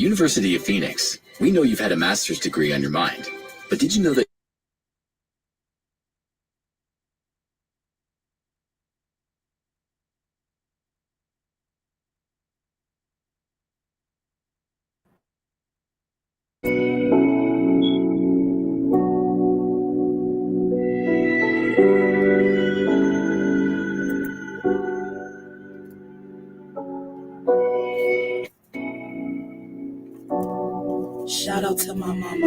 University of Phoenix, we know you've had a master's degree on your mind, but did you know that Shout out to my mama.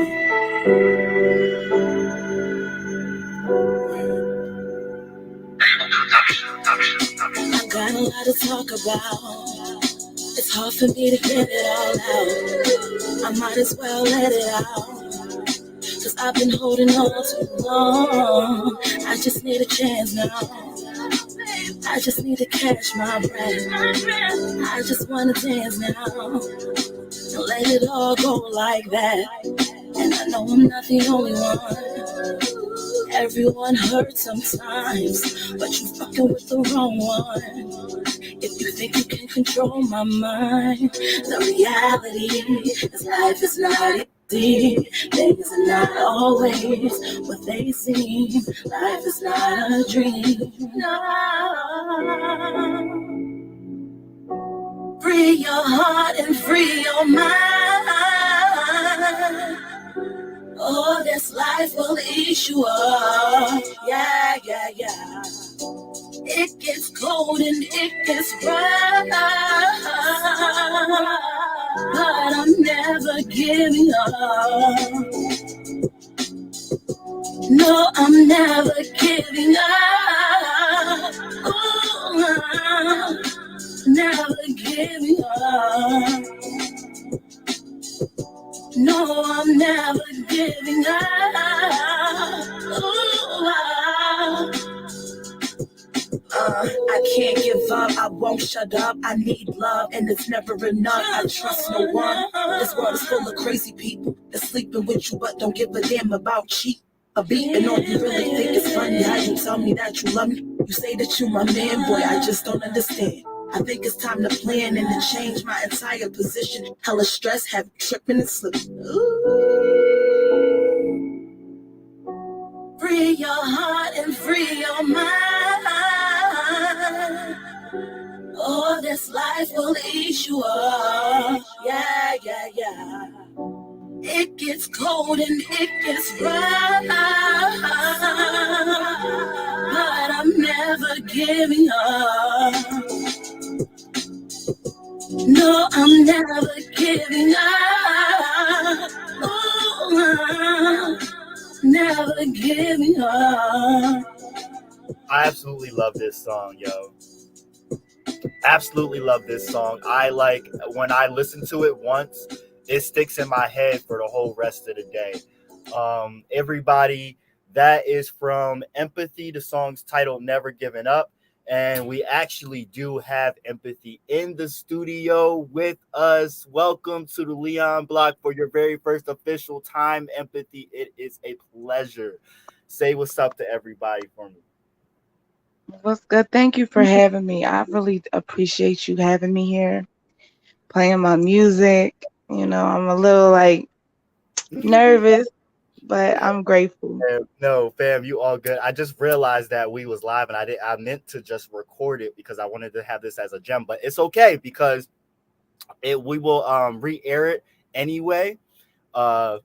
I got a lot to talk about. It's hard for me to get it all out. I might as well let it out. Cause I've been holding on too long. I just need a chance now. I just need to catch my breath. I just wanna dance now. And let it all go like that. And I know I'm not the only one. Everyone hurts sometimes, but you fucking with the wrong one. If you think you can control my mind, the reality is life is not easy. Things are not always what they seem. Life is not a dream. No. Free your heart and free your mind. Oh, this life will ease you up. Yeah, yeah, yeah. It gets cold and it gets rough, but I'm never giving up. No, I'm never giving up. Ooh, I'm never giving up. No, I'm never giving up. Ooh, I can't give up, I won't shut up. I need love and it's never enough. I trust no one. This world is full of crazy people that's sleeping with you but don't give a damn about cheap. A beat and all you really think is funny. How you tell me that you love me? You say that you my man, boy, I just don't understand. I think it's time to plan and to change my entire position. Hella stress, have tripping and slipping. Free your heart and free your mind. Oh, this life will ease you up. Yeah, yeah, yeah. It gets cold and it gets rough, but I'm never giving up. No, I'm never giving up. Ooh, I'm never giving up. I absolutely love this song, yo. Absolutely love this song. I like when I listen to it once, it sticks in my head for the whole rest of the day. Everybody, that is from Empathy. The song's titled Never Giving Up. And we actually do have Empathy in the studio with us. Welcome to the Leon Block for your very first official time, Empathy. It is a pleasure. Say what's up to everybody for me. What's good? Thank you for having me. I really appreciate you having me here, playing my music. I'm a little nervous, but I'm grateful. No, fam, you all good. I just realized that we was live and I meant to just record it because I wanted to have this as a gem, but it's okay because we will re-air it anyway. And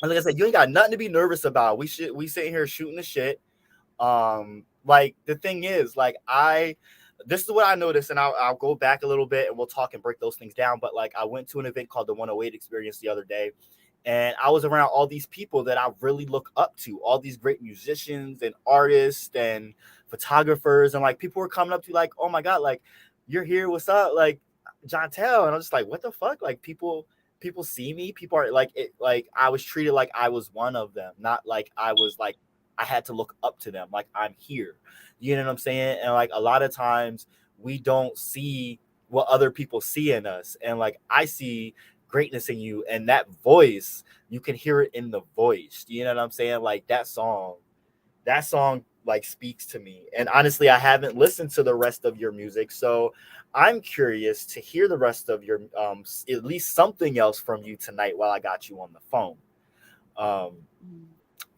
like I said, you ain't got nothing to be nervous about. We sitting here shooting the shit. Like the thing is, this is what I noticed, and I'll go back a little bit and we'll talk and break those things down. But like I went to an event called the 108 Experience the other day, and I was around all these people that I really look up to, all these great musicians and artists and photographers, and like people were coming up to like, oh my God, like you're here, what's up? Like John Tell. And I'm just like, what the fuck? Like people see me, people are like it, like I was treated like I was one of them, not like I was like I had to look up to them, like I'm here. You know what I'm saying? And like a lot of times we don't see what other people see in us. And like I see greatness in you, and that voice, you can hear it in the voice. You know what I'm saying? Like that song like speaks to me. And honestly, I haven't listened to the rest of your music, so I'm curious to hear the rest of your at least something else from you tonight while I got you on the phone. Um, Mm.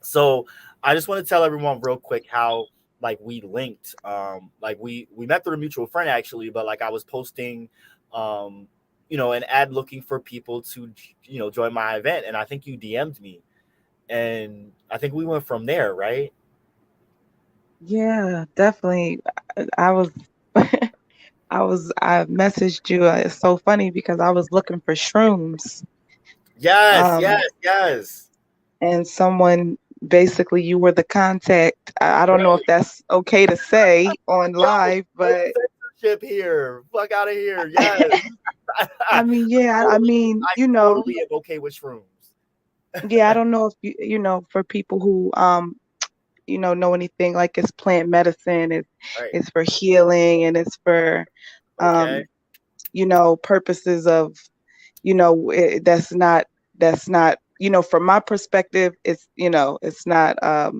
so I just want to tell everyone real quick how like we linked. Like we met through a mutual friend actually, but like I was posting um an ad looking for people to join my event, and I think you DM'd me, and I think we went from there, right? Yeah, definitely. I was I messaged you. It's so funny because I was looking for shrooms. Yes, yes, Um, yes. and someone basically you were the contact. I don't know if Right. that's okay to say on Yo, live, no but censorship here. Fuck out of here. Yes. I mean, yeah, I mean, I totally am okay with shrooms. yeah, I don't know if for people who know anything, like it's plant medicine, Right. it's for healing and it's for Okay. um purposes of that's not from my perspective, it's not a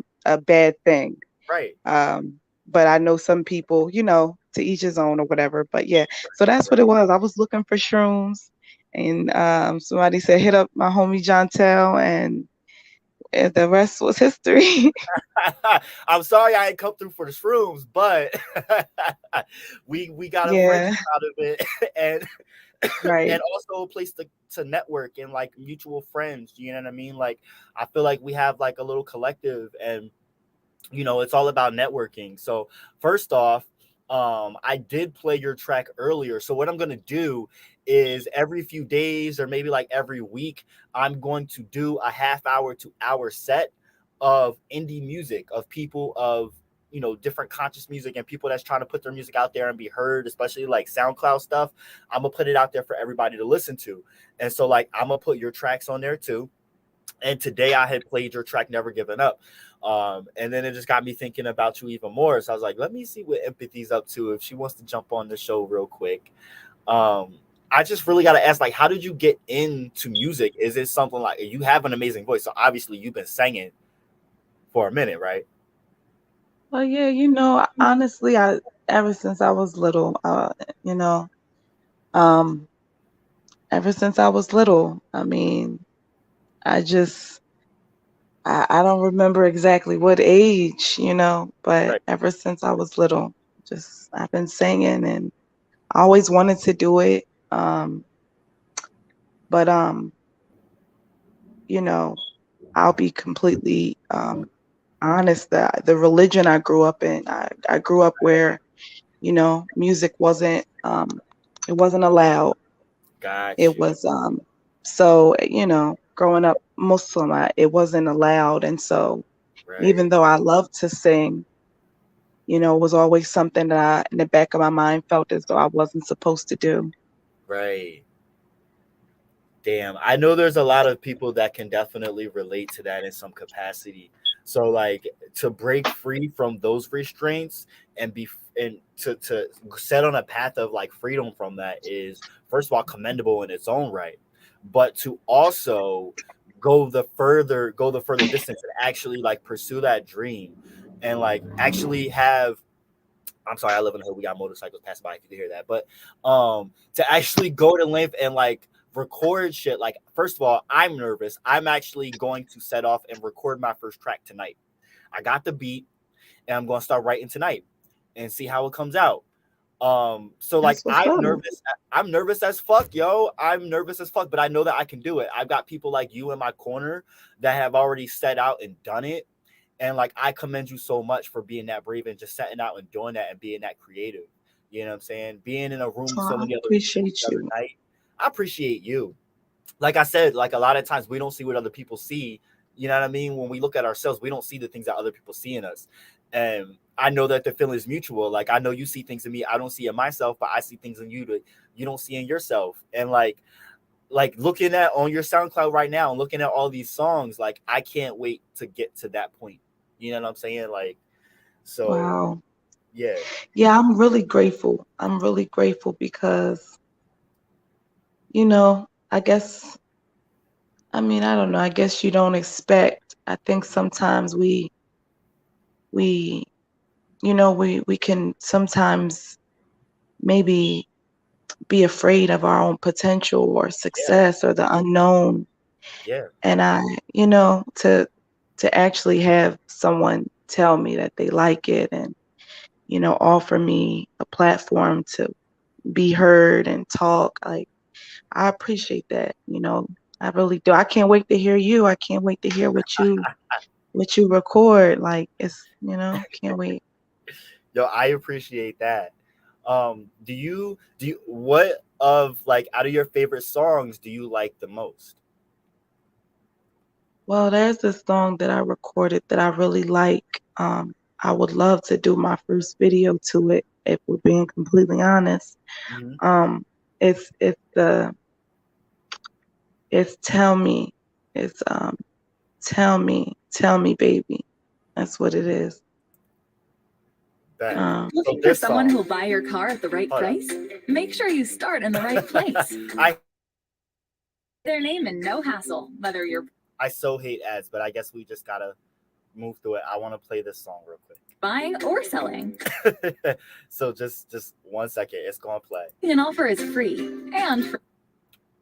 bad thing. Right. um but I know some people, to each his own or whatever, but yeah, so that's what Right. it was. I was looking for shrooms, and somebody said hit up my homie John Tell, and the rest was history. I'm sorry I ain't come through for the shrooms, but we got a friendship Yeah, out of it, and right. and also a place to network and like mutual friends. You know what I mean? Like I feel like we have like a little collective, and it's all about networking. So first off, I did play your track earlier. So what I'm gonna do is every few days or maybe like every week, I'm going to do a half hour to hour set of indie music of people of different conscious music and people that's trying to put their music out there and be heard, especially like SoundCloud stuff. I'm gonna put it out there for everybody to listen to. And so like I'm gonna put your tracks on there too, and today I had played your track "Never Given Up," and then it just got me thinking about you even more. So I was like, let me see what Empathy's up to if she wants to jump on the show real quick. Um, I just really got to ask, like, how did you get into music? Is it something like you have an amazing voice? So obviously you've been singing for a minute, right? Well, yeah, honestly, I ever since I was little, you know, um, ever since I was little, I mean, I just, I don't remember exactly what age, but Right, ever since I was little, just I've been singing and I always wanted to do it. But you know, I'll be completely honest that the religion I grew up in, I grew up where, music it wasn't allowed. got It you. was so growing up Muslim, it wasn't allowed, and so even Right, though I loved to sing, it was always something that I, in the back of my mind, felt as though I wasn't supposed to do. right. Damn, I know there's a lot of people that can definitely relate to that in some capacity. So like to break free from those restraints and be and to set on a path of like freedom from that is first of all commendable in its own right. But to also go the further distance and actually like pursue that dream and like actually have, I'm sorry, I live in the hood. We got motorcycles passing by if you can hear that. But to actually go to length and like record shit, like first of all, I'm nervous. I'm actually going to set off and record my first track tonight. I got the beat and I'm gonna start writing tonight and see how it comes out. So like That's what's up. I'm nervous as fuck, yo. I'm nervous as fuck, but I know that I can do it. I've got people like you in my corner that have already set out and done it, and like I commend you so much for being that brave and just setting out and doing that and being that creative. You know what I'm saying? Being in a room with So so I many other people appreciate the other you. night. I appreciate you. Like I said, like a lot of times we don't see what other people see. You know what I mean? When we look at ourselves, we don't see the things that other people see in us. And I know that the feeling is mutual. Like I know you see things in me I don't see in myself, but I see things in you that you don't see in yourself. And like looking at on your SoundCloud right now and looking at all these songs, like I can't wait to get to that point. You know what I'm saying? Like, so Wow. yeah, Yeah, I'm really grateful. I'm really grateful because, I guess, I mean, I don't know. I guess you don't expect. I think sometimes we we can sometimes maybe be afraid of our own potential or Yeah, success or the unknown. yeah, And to actually have someone tell me that they like it and, offer me a platform to be heard and talk, like I appreciate that. I really do. I can't wait to hear you. I can't wait to hear what you record. Like can't wait. yo, I appreciate that. Do you what of like out of your favorite songs do you like the most? Well, there's this song that I recorded that I really like. I would love to do my first video to it, if we're being completely honest. Hmm. Um, it's Tell Me. It's Tell Me Baby. That's what it is. Bet. Um So Looking for this someone song, who'll buy your car at the right hold up. price? Make sure you start in the right place. I Their name and no hassle, whether you're I so hate ads, but I guess we just gotta move through it. I want to play this song real buying or selling. quick. So just 1 second, it's gonna play. An offer is free and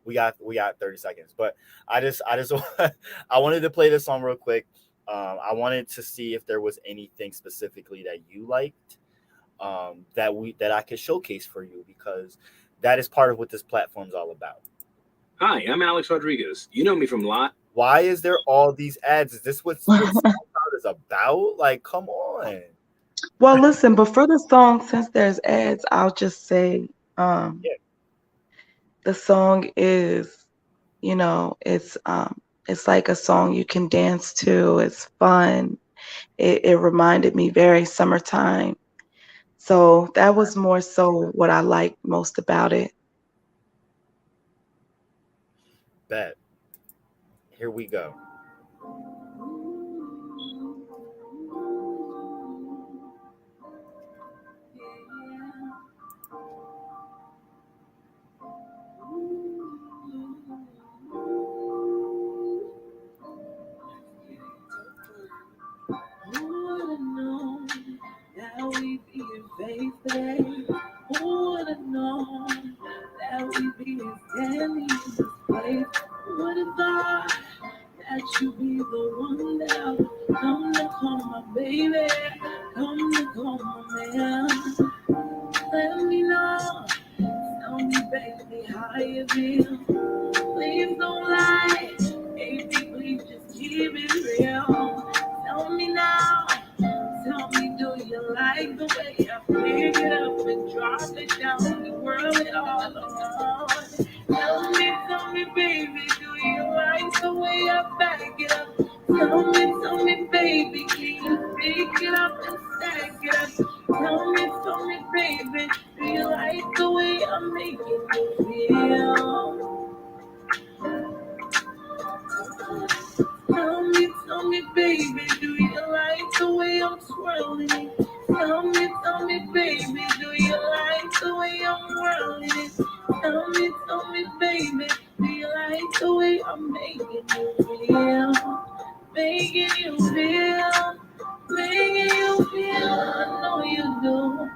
We got 30 seconds, but I just I wanted to play this song real quick. I wanted to see if there was anything specifically that you liked, that I could showcase for you, because that is part of what this platform's all about. Hi, I'm Alex Rodriguez. You know me from Lot. Why is there all these ads? Is this what SoundCloud is about? Like, come on. well, listen, but for the song, since there's ads, I'll just say um Yeah, the song is, it's like a song you can dance to. It's fun. It reminded me very summertime. So that was more so what I liked most about it. bet. Here we go. who would have known that we'd be in faith today? Who would have known that we'd be standing in this place? Who would have thought that you'd be the one that I would come to call my baby, come to call my man? Let me know, tell me, baby, how you feel. Please don't lie, baby, please just keep it real. Tell me now, tell me, do you like the way I pick it up and drop it down and whirl it all around? Tell me, baby, do you like the way I back it up? Tell me, baby, can you pick it up and stack it up? Tell me, baby, do you like the way I'm making you feel? Tell me, baby, do you like the way I'm swirling it? Tell me, baby, do you like the way I'm whirling it? Tell me, baby, do you like the way I'm making you feel? Making you feel, making you feel. I know you do.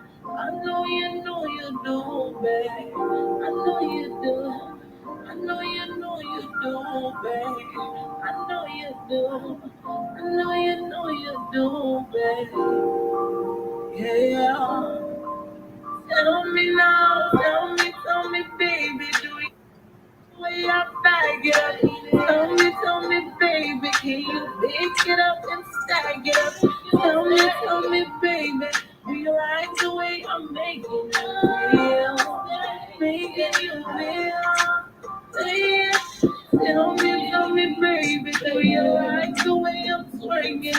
Know you do, babe. I know you do. Know you do, babe. I know you do. Know you do, babe. Yeah. Tell me now, tell me, baby, do you way I bag it up? Tell me, baby, can you pick it up and stack it up? Tell me, baby, do you like the way I'm making you feel? Making you feel, yeah. Tell me, baby, do you like the way I'm twerking it?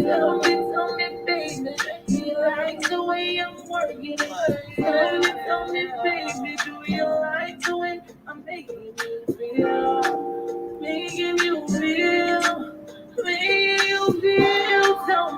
Tell me, baby, do you like the way I'm working it? Tell me, baby, do you like the way I'm making you feel? Making you feel, making you feel. Tell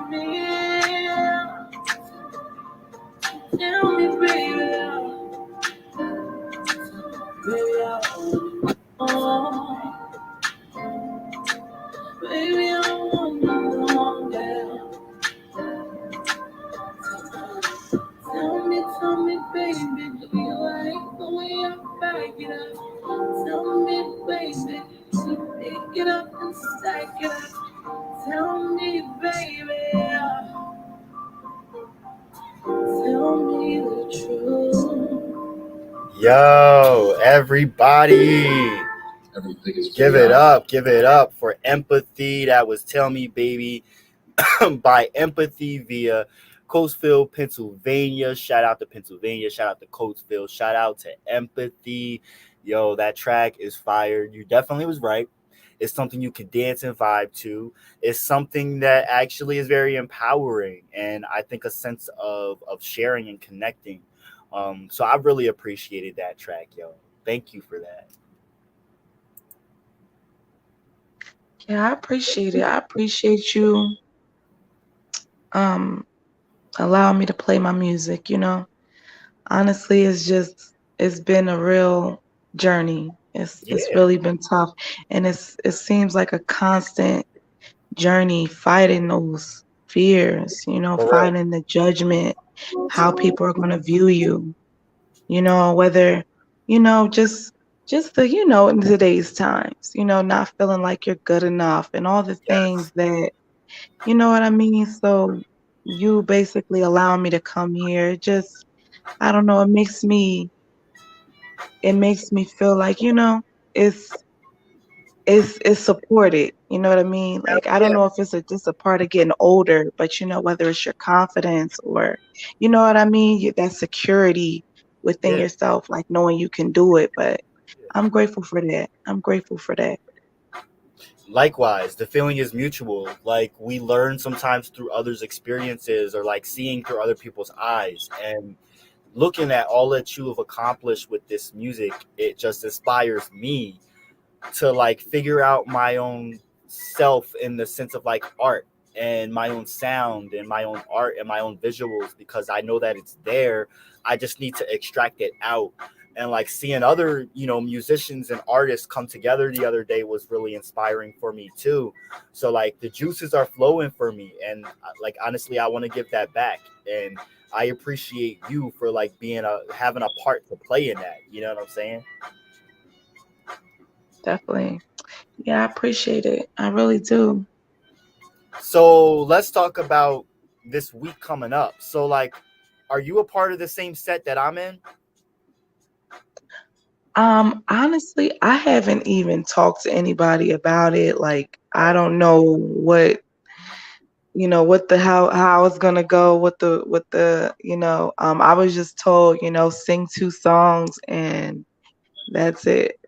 Yo, everybody. Give it up for Empathy. That was Tell Me Baby by Empathy via Coatesville, Pennsylvania. Shout out to Pennsylvania. Shout out to Coatesville. Shout out to Empathy. Yo, that track is fire. You definitely was right. It's something you can dance and vibe to. It's something that actually is very empowering, and I think a sense of sharing and connecting. So I really appreciated that track, yo. Thank you for that. Yeah, I appreciate it. I appreciate you um allowing me to play my music, you know. Honestly, it's been a real journey. It's Yeah, really been tough, and it seems like a constant journey fighting those fears, you know, for real. fighting the judgment, how people are going to view you, you know, whether, you know, just the, you know, in today's times, you know, not feeling like you're good enough and all the things Yes. that, you know what I mean? So you basically allowing me to come here, it just, I don't know, it makes me feel like, you know, it's it's supported. You know what I mean? Hell Like I don't yeah. know if it's just a part of getting older, but you know, whether it's your confidence or you know what I mean, that security within Yeah. yourself, like knowing you can do it. But Yeah. I'm grateful for that. I'm grateful for that. Likewise, the feeling is mutual. Like we learn sometimes through others' experiences or like seeing through other people's eyes. And looking at all that you have accomplished with this music, it just inspires me to like figure out my own self in the sense of like art and my own sound and my own art and my own visuals because I know that it's there. I just need to extract it out. And like seeing other, musicians and artists come together the other day was really inspiring for me too. So like the juices are flowing for me and like honestly I want to give that back. And I appreciate you for like being having a part to play in that. You know what I'm saying? Definitely. Yeah, I appreciate it. I really do. So let's talk about this week coming up. So like, are you a part of the same set that I'm in? Honestly, I haven't even talked to anybody about it. Like, I don't know what the how it's gonna go with the I was just told, sing 2 songs and that's it,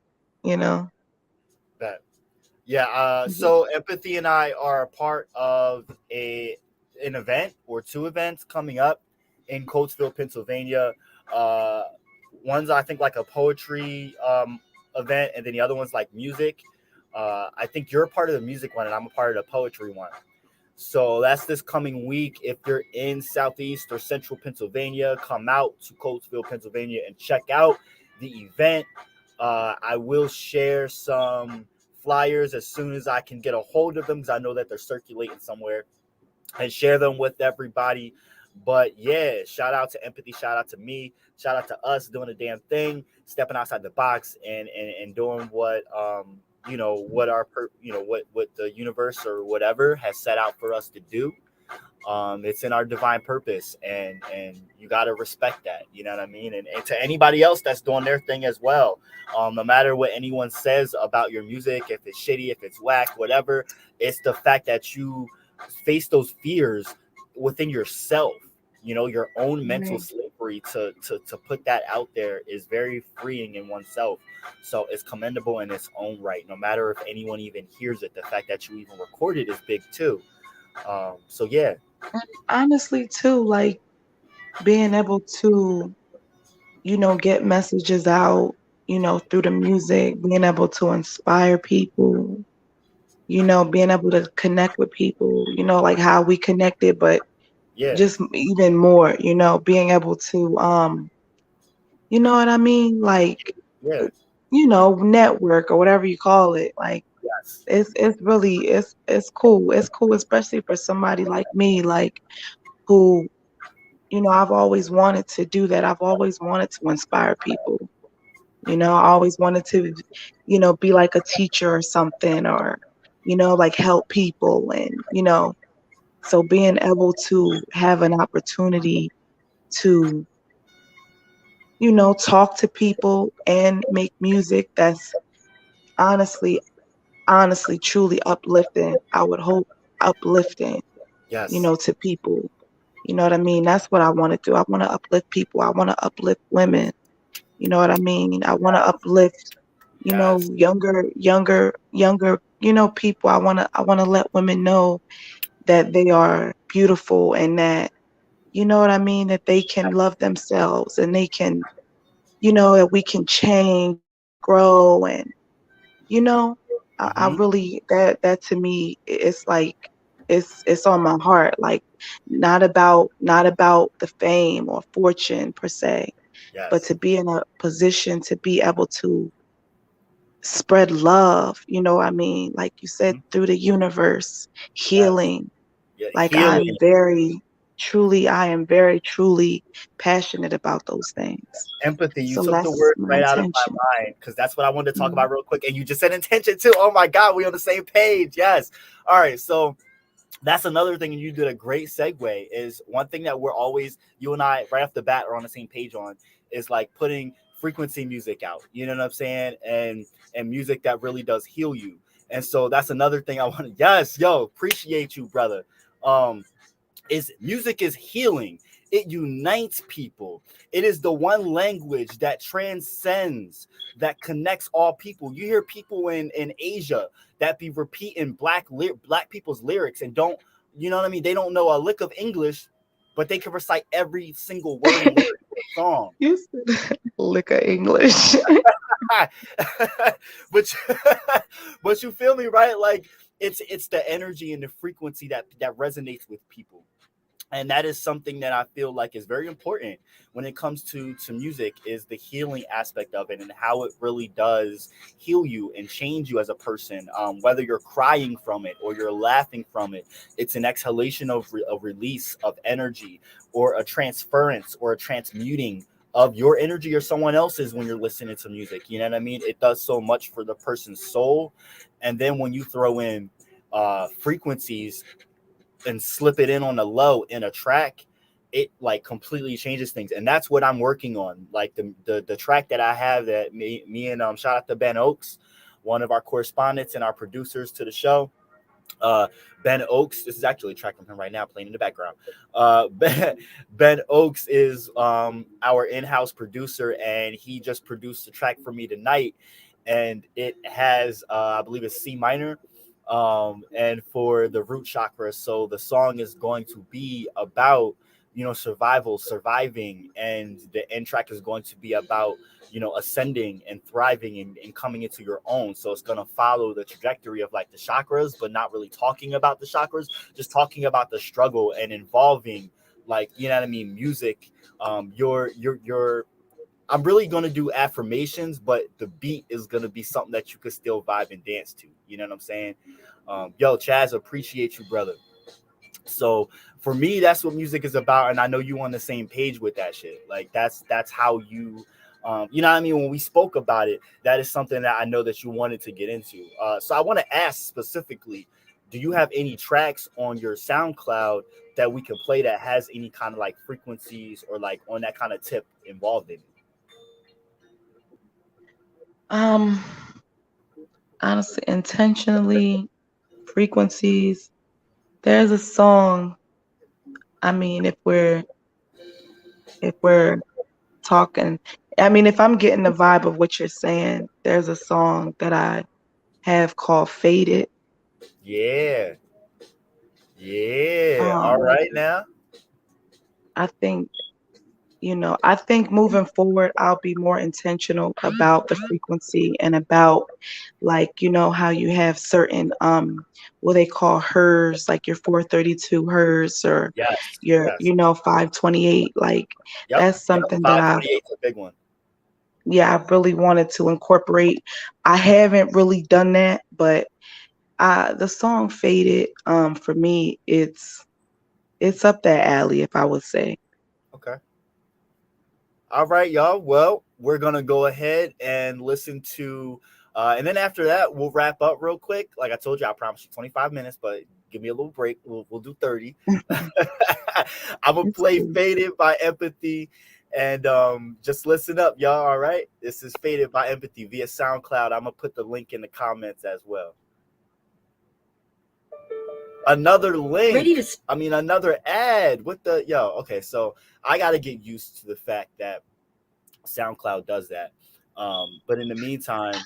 you know. That Yeah. Mhm. So Empathy and I are a part of an event or 2 events coming up in Coatesville, Pennsylvania. Uh, one's I think like a poetry event, and then the other one's like music. I think you're a part of the music one, and I'm a part of the poetry one. So that's this coming week. If you're in Southeast or Central Pennsylvania, come out to Coatesville, Pennsylvania, and check out the event. I will share some flyers as soon as I can get a hold of them because I know that they're circulating somewhere and share them with everybody. But yeah, shout out to Empathy, shout out to me, shout out to us doing the damn thing, stepping outside the box and doing what what what the universe or whatever has set out for us to do. It's in our divine purpose, and you got to respect that, you know what I mean. And to anybody else that's doing their thing as well, no matter what anyone says about your music, if it's shitty, if it's whack, whatever, it's the fact that you face those fears within yourself, your own mental Right. slavery to put that out there is very freeing in oneself. So it's commendable in its own right, no matter if anyone even hears it. The fact that you even record it is big too. So yeah. And honestly too, like being able to, get messages out, through the music, being able to inspire people, being able to connect with people, like how we connected, but Yeah, just even more, being able to you know what I mean? Like, yeah, network or whatever you call it. Like yes, it's really it's cool. It's cool, especially for somebody like me, like who, I've always wanted to do that. I've always wanted to inspire people. I always wanted to, be like a teacher or something or, like help people and, so being able to have an opportunity to talk to people and make music that's honestly, honestly, truly uplifting. I would hope uplifting, Yes. to people. You know what I mean? That's what I want to do. I want to uplift people. I want to uplift women. You know what I mean? I want to uplift, Yes. younger, people. I want to let women know that they are beautiful and that, what I mean, that they can love themselves and they can, that we can change, grow, and, you know, I Hmm. really, that to me, it's like, it's on my heart. Like, not about the fame or fortune per se, but Yes. to be in a position to be able to spread love, what I mean? Like you said, Mhm. through the universe, Yes. healing. Yeah. Like Healing. I am very truly passionate about those things. Empathy. You So took the that's word my right out of intention. my mind because that's what I wanted to talk Mhm. about real quick. And you just said intention too. Oh my God, we on the same page. Yes. All right. So that's another thing, and you did a great segue. Is one thing that we're always, you and I right off the bat are on the same page on, is like putting frequency music out. You know what I'm saying? And music that really does heal you. And so that's another thing I want to. Yes, yo, appreciate you, brother. Um, is music is healing. It unites people. It is the one language that transcends, that connects all people. You hear people in Asia that be repeating black people's lyrics and don't, you know what I mean? They don't know a lick of English, but they can recite every single word and lyric of the song. You said lick of English. but but you feel me, right? Like it's the energy and the frequency that resonates with people, and that is something that I feel like is very important when it comes to music, is the healing aspect of it and how it really does heal you and change you as a person. Whether you're crying from it or you're laughing from it, it's an exhalation of a release of energy, or a transference or a transmuting of your energy or someone else's when you're listening to music. You know what I mean? It does so much for the person's soul. And then when you throw in frequencies and slip it in on the low in a track, it like completely changes things. And that's what I'm working on. Like the track that I have, that me and shout out to Ben Oakes, one of our correspondents and our producers to the show. uh Ben Oakes, this is actually a track from him right now playing in the background. Ben Oakes is our in-house producer, and he just produced a track for me tonight, and it has I believe it's C minor, and for the root chakra. So the song is going to be about, surviving, and the end track is going to be about, ascending and thriving, and coming into your own. So it's going to follow the trajectory of like the chakras, but not really talking about the chakras, just talking about the struggle and involving, like, you know what I mean, music. Your I'm really gonna do affirmations, but the beat is gonna be something that you could still vibe and dance to. You know what I'm saying? Yo, Chaz, appreciate you, brother. So for me, that's what music is about, and I know you on the same page with that shit. Like that's how you, you know what I mean. When we spoke about it, that is something that I know that you wanted to get into. So I want to ask specifically, do you have any tracks on your SoundCloud that we can play that has any kind of like frequencies or like on that kind of tip involved in it? Um, Honestly, intentionally, frequencies. There's a song. I mean, if we're talking, I mean, if I'm getting the vibe of what you're saying, there's a song that I have called "Faded." Yeah, yeah. All Um, right now. I think I think moving forward, I'll be more intentional about the frequency and about, like, how you have certain what they call hers, like your 432 hers or Yes, your, yes. 528. Like, Yep, that's yep. something that I've 528 is a big one. yeah, I've really wanted to incorporate. I haven't really done that, but the song Faded, for me, it's up that alley, if I would say. Okay. All right, y'all. Well, we're gonna go ahead and listen to, and then after that, we'll wrap up real quick. Like I told you, I promised you 25 minutes, but give me a little break. We'll do 30. I'm gonna It's play cool. "Faded" by Empathy, And just listen up, y'all. All right. This is Faded by Empathy via SoundCloud. I'm gonna put the link in the comments as well. Another link. Another ad. What the yo? Okay, so I gotta get used to the fact that SoundCloud does that. But in the meantime,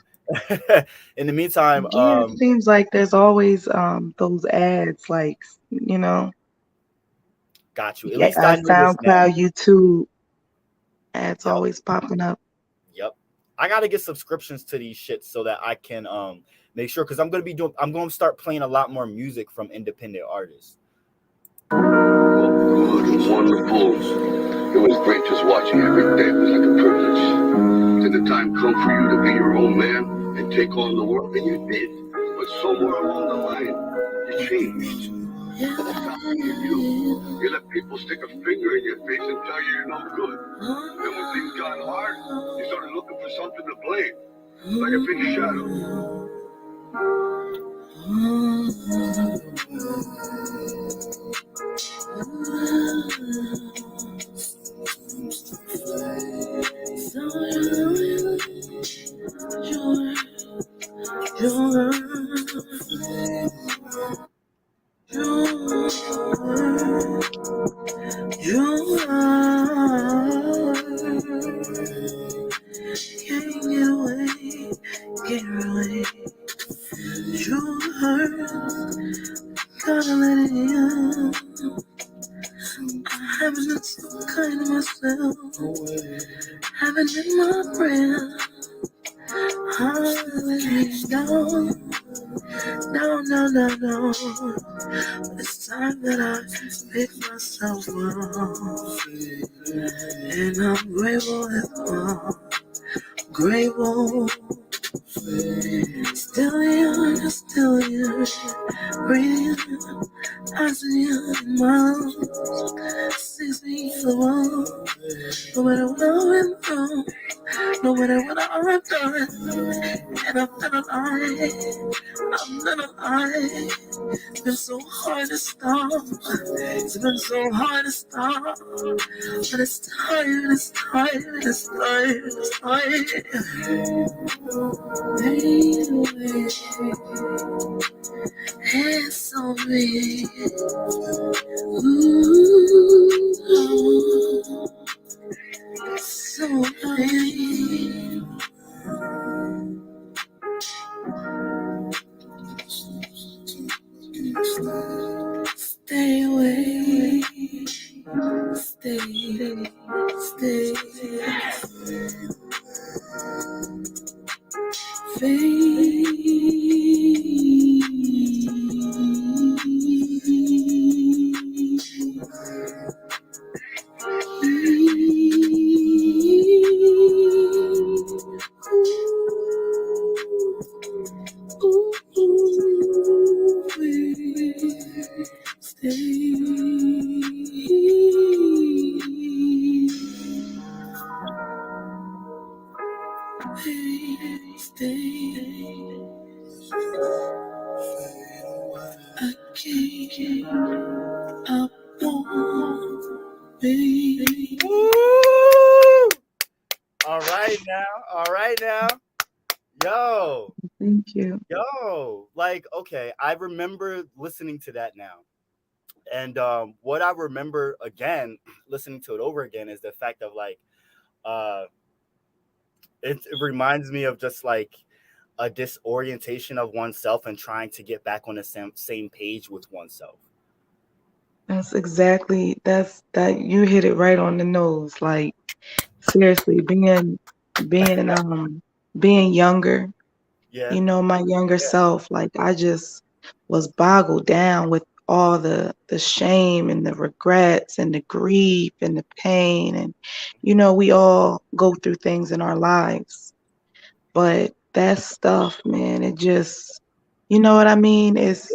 Yeah, it seems like there's always those ads, like, you know, got you. At yeah, least I know this now. SoundCloud, YouTube ads Yep. always popping up. Yep. I gotta get subscriptions to these shits so that I can make sure, because I'm gonna start playing a lot more music from independent artists. Good, wonderful. It was great just watching you every day. It was like a privilege. Did the time come for you to be your own man and take on the world? And you did. But somewhere along the line, you changed. You let people stick a finger in your face and tell you you're no good. And when things got hard, you started looking for something to blame, like a big shadow. Gotta let it in. I haven't been so kind to myself. Haven't been my friend. No. It's time that I pick myself up. And I'm grateful as well. Grateful. Still here, breathing. I see you in my lungs. 6 feet above. No matter what I went through, no matter what I've done, and I've done a lie. It's been so hard to stop. It's been so hard to stop. But it's time. Baby, hands on me. Ooh, so baby. Stay away. Stay. All right now. Yo. Thank you. Yo. Like, okay, I remember listening to that now. And what I remember again, listening to it over again, is the fact of like, uh, it reminds me of just like a disorientation of oneself and trying to get back on the same page with oneself. That you hit it right on the nose. Like, seriously, being younger, Yeah. you know, my younger self, like I just was boggled down with all the shame and the regrets and the grief and the pain, and you know, we all go through things in our lives. But that stuff, man, it just, you know what I mean? It's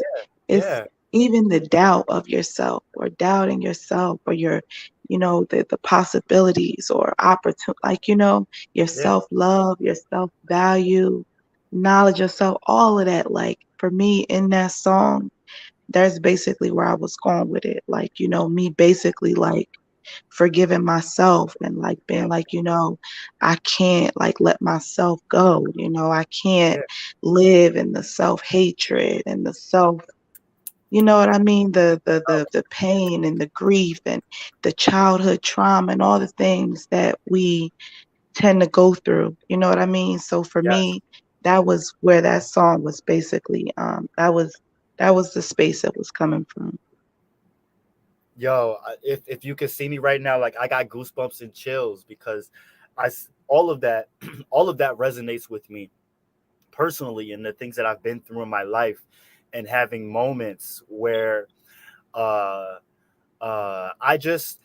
Yeah. even the doubt of yourself, or doubting yourself, or your, you know, the possibilities or opportunity, like, you know, your Yeah. self-love, your self-value, knowledge of self, all of that. Like, for me, in that song, there's basically where I was going with it. Like, you know, me basically like forgiving myself and like being Yeah. like, I can't like let myself go. I can't Yeah. live in the self-hatred and the self, you know what I mean? The pain and the grief and the childhood trauma and all the things that we tend to go through. You know what I mean? So for Yes. me, that was where that song was basically that was the space it was coming from. Yo, if you could see me right now, like I got goosebumps and chills because all of that, all of that resonates with me personally and the things that I've been through in my life, and having moments where uh I just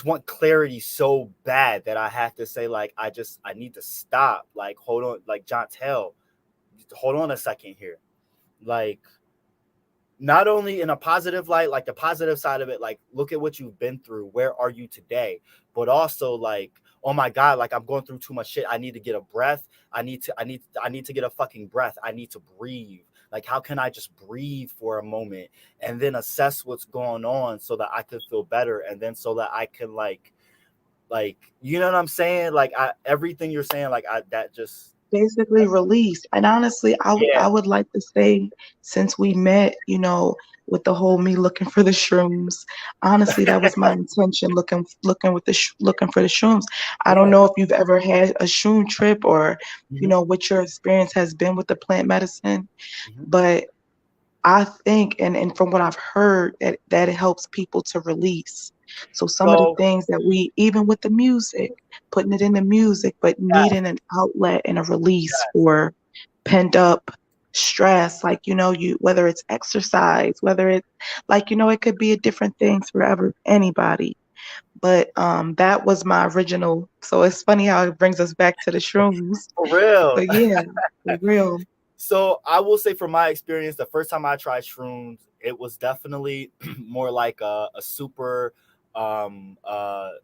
want clarity so bad that I have to say like I need to stop. Like hold on, like John Tell, hold on a second here. Like not only in a positive light, like the positive side of it, like look at what you've been through. Where are you today? But also like, oh my God, like I'm going through too much shit. I need to get a breath. I need to get a fucking breath. I need to breathe. Like, how can I just breathe for a moment and then assess what's going on so that I can feel better, and then so that I can like you know what I'm saying? Like everything you're saying, like I that just Basically release. And honestly, I yeah. would like to say, since we met, with the whole me looking for the shrooms, honestly, that was my intention, looking for the shrooms. I don't Yeah. know if you've ever had a shroom trip or, Hmm. what your experience has been with the plant medicine, Hmm. but I think, and from what I've heard, that it helps people to release. So some of the So things that we, even with the music, putting it in the music, but yes, needing an outlet and a release yes. for pent up stress, like, you, whether it's exercise, whether it's like, it could be a different things for anybody. But that was my original. So it's funny how it brings us back to the shrooms. For real. But yeah, for real. So I will say from my experience, the first time I tried shrooms, it was definitely more like a super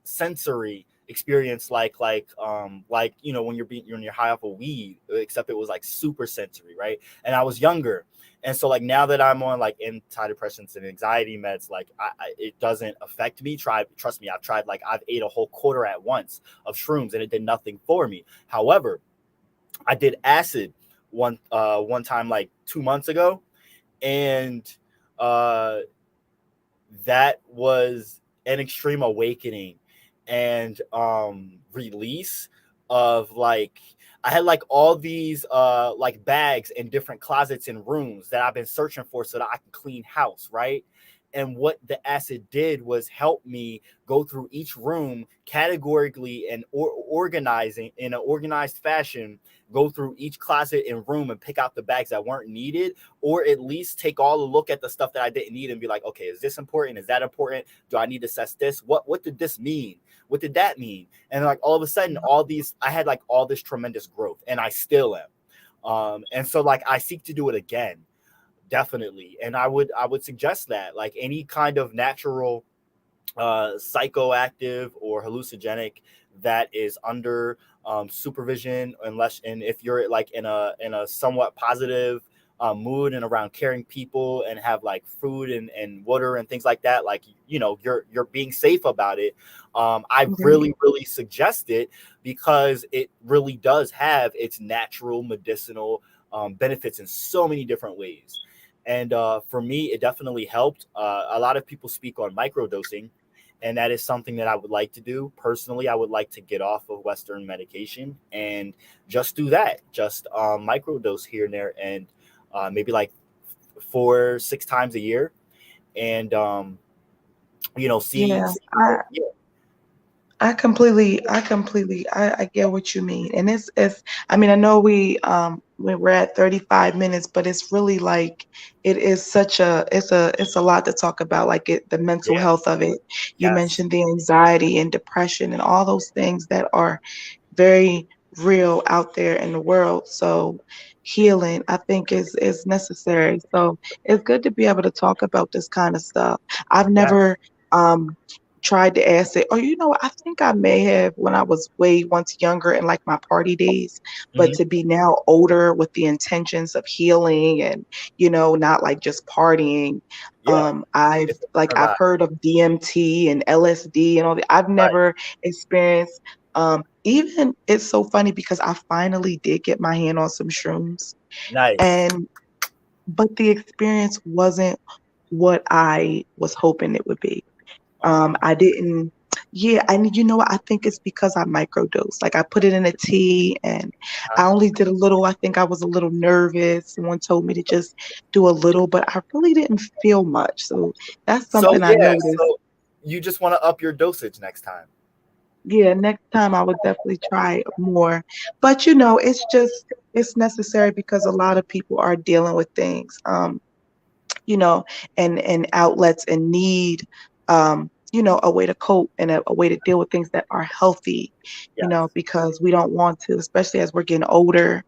sensory experience, like when you're high off of weed, except it was like super sensory, right? And I was younger. And so like now that I'm on like antidepressants and anxiety meds, like it doesn't affect me. Trust me, I've ate a whole quarter at once of shrooms and it did nothing for me. However, I did acid one time like 2 months ago, and uh that was an extreme awakening and release of like I had like all these like bags in different closets and rooms that I've been searching for so that I can clean house, right? And what the acid did was help me go through each room categorically and organizing in an organized fashion, go through each closet and room and pick out the bags that weren't needed, or at least take all a look at the stuff that I didn't need and be like, okay, is this important? Is that important? Do I need to assess this? What did this mean? What did that mean? And like all of a sudden, I had like all this tremendous growth, and I still am. And so like I seek to do it again, definitely. And I would suggest that like any kind of natural psychoactive or hallucinogenic that is under supervision, unless and if you're like in a somewhat positive mood and around caring people and have like food and water and things like that, like you're being safe about it. I Right. really suggest it because it really does have its natural medicinal benefits in so many different ways. And for me, it definitely helped. A lot of people speak on microdosing, and that is something that I would like to do personally. I would like to get off of Western medication and just do that, just microdose here and there, and maybe like 4 6 times a year, and see Yeah. yeah. I get what you mean. And it's I mean, I know we're at 35 minutes, but it's really like it is it's a lot to talk about, like the mental Yeah. health of it. You Yes. mentioned the anxiety and depression and all those things that are very real out there in the world. So healing, I think, is necessary. So it's good to be able to talk about this kind of stuff. I've Yes. never um tried the acid, or I think I may have when I was way once younger in like my party days, but Mhm. to be now older with the intentions of healing and not like just partying. Yeah, it's a I've different vibe. heard of DMT and LSD and all that. I've Right. never experienced. Even it's so funny because I finally did get my hand on some shrooms, Nice. and but the experience wasn't what I was hoping it would be. Oh, I didn't, yeah, and what? I think it's because I microdosed. Like I put it in a tea and I only did a little. I think I was a little nervous. Someone told me to just do a little, but I really didn't feel much. So that's so something I yeah, noticed. so you just want to up your dosage next time. Yeah, next time I would definitely try more. But it's necessary because a lot of people are dealing with things. You know, and outlets and need, a way to cope and a way to deal with things that are healthy, Yes. because we don't want to, especially as we're getting older,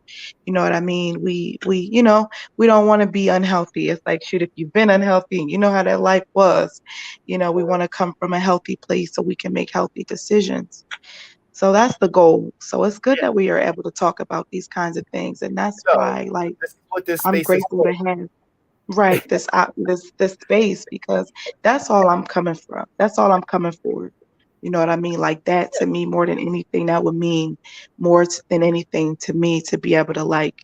you know what I mean? We don't want to be unhealthy. It's like, shoot, if you've been unhealthy and you know how that life was, we want to come from a healthy place so we can make healthy decisions. So that's the goal. So it's good Yeah. that we are able to talk about these kinds of things. And that's So why, like, this is what this I'm space is grateful to for. have. Right, this space, because that's all I'm coming from. That's all I'm coming for. You know what I mean? Like that to me more than anything, that would mean more than anything to me to be able to like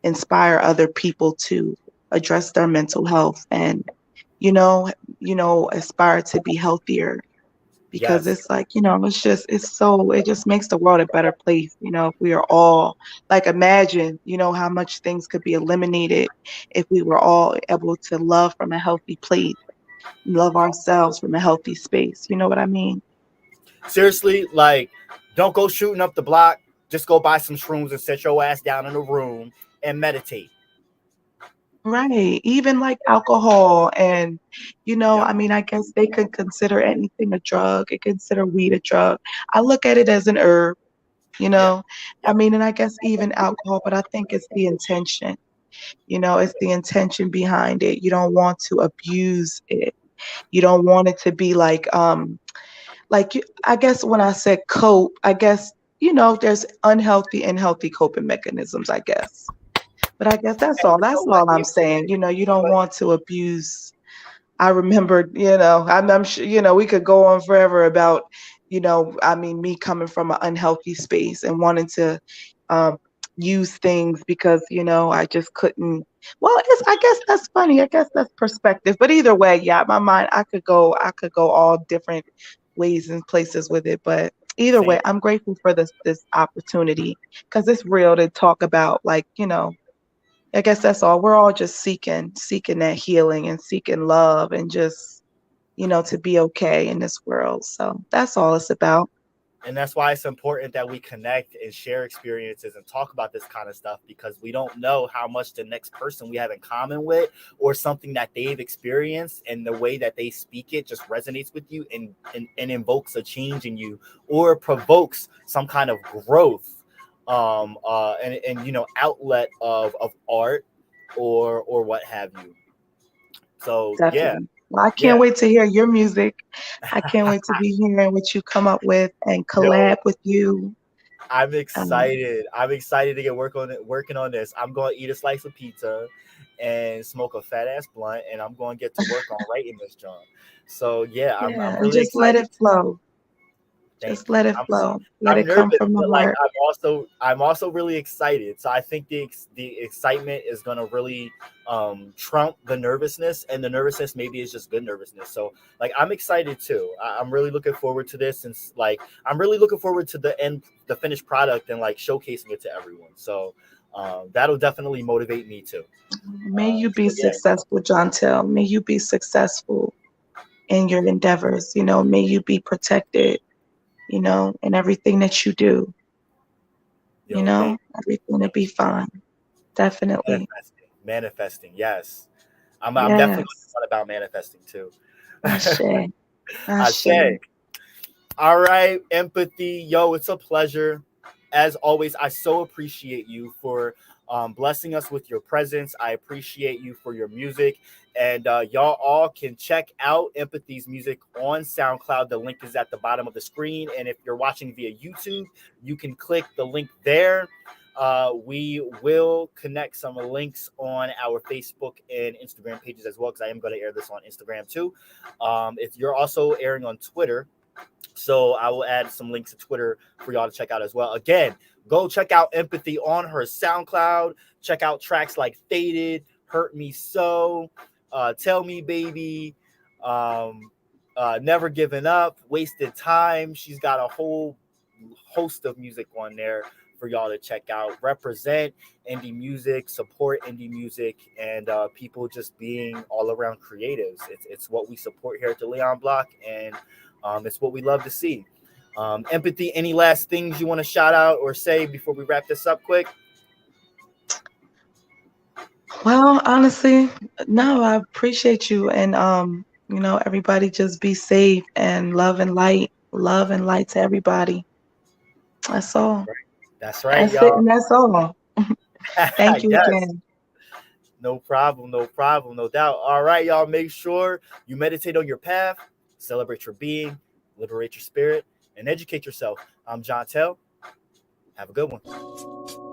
inspire other people to address their mental health and you know, aspire to be healthier, because Yes. it's like, it just makes the world a better place, if we are all like, imagine, how much things could be eliminated if we were all able to love from a healthy place, love ourselves from a healthy space. You know what I mean? Seriously, like, don't go shooting up the block. Just go buy some shrooms and sit your ass down in a room and meditate. Right. Even like alcohol and, Yep. I mean, I guess they could consider anything a drug. They consider weed a drug. I look at it as an herb, you Yeah. know. I Yep. mean, and I guess even alcohol, but I think it's the intention. It's the intention behind it. You don't want to abuse it. You don't want it to be I guess when I said cope, I guess, there's unhealthy and healthy coping mechanisms, I guess. But I guess that's And all. you know That's what? all I'm saying. You don't But want to abuse. I remember, I'm sure, we could go on forever about, I mean, me coming from an unhealthy space and wanting to um, use things because, I just couldn't. Well, I guess that's funny. I guess that's perspective. But either way, yeah, my mind, I could go all different ways and places with it. But either same. way, I'm grateful for this opportunity because it's real to talk about, like, I guess that's all. We're all just seeking that healing and seeking love and just, to be okay in this world. So that's all it's about. And that's why it's important that we connect and share experiences and talk about this kind of stuff, because we don't know how much the next person we have in common with, or something that they've experienced and the way that they speak it just resonates with you and invokes a change in you, or provokes some kind of growth, and outlet of art or what have you. So yeah. Definitely. Well, I can't Yeah. wait to hear your music. I can't wait to be hearing what you come up with and collab Yo, with you. I'm Um, excited. I'm excited to get working on this. I'm going to eat a slice of pizza and smoke a fat ass blunt, and I'm going to get to work on writing this job. So yeah, I'm yeah, and really just let excited. it flow. Thank Just you. let it I'm flow. Let I'm it come nervous, from the but like heart. I'm also really excited. So I think the excitement is gonna really trump the nervousness, and the nervousness maybe is just good nervousness. So like I'm excited too. I'm really looking forward to this, and like I'm really looking forward to the finished product, and like showcasing it to everyone. So that'll definitely motivate me too. May you be So yeah, successful, John Tell. May you be successful in your endeavors. May you be protected, in everything that you do, yo, thank everything to thank be you. fine. Definitely. Manifesting. Yes, I'm definitely Yes. going about manifesting too. Ashe. Ashe. Ashe. All right, empathy. Yo, it's a pleasure. As always, I so appreciate you for blessing us with your presence. I appreciate you for your music. And y'all all can check out Empathee's music on SoundCloud. The link is at the bottom of the screen. And if you're watching via YouTube, you can click the link there. We will connect some links on our Facebook and Instagram pages as well, because I am going to air this on Instagram too. If you're also airing on Twitter, so I will add some links to Twitter for y'all to check out as well. Again, go check out Empathee on her SoundCloud. Check out tracks like Faded, Hurt Me So, Tell Me Baby, Never Giving Up, Wasted Time. She's got a whole host of music on there for y'all to check out. Represent indie music, support indie music, and people just being all around creatives. It's what we support here at the Leon Block, and it's what we love to see. Empathee, any last things you want to shout out or say before we wrap this up quick? Well, honestly, no, I appreciate you. And everybody just be safe and love and light. Love and light to everybody. That's all. That's right, That's it, y'all. and that's all. Thank you Yes. again. No problem, no doubt. All right, y'all, make sure you meditate on your path, celebrate your being, liberate your spirit, and educate yourself. I'm John Tell. Have a good one.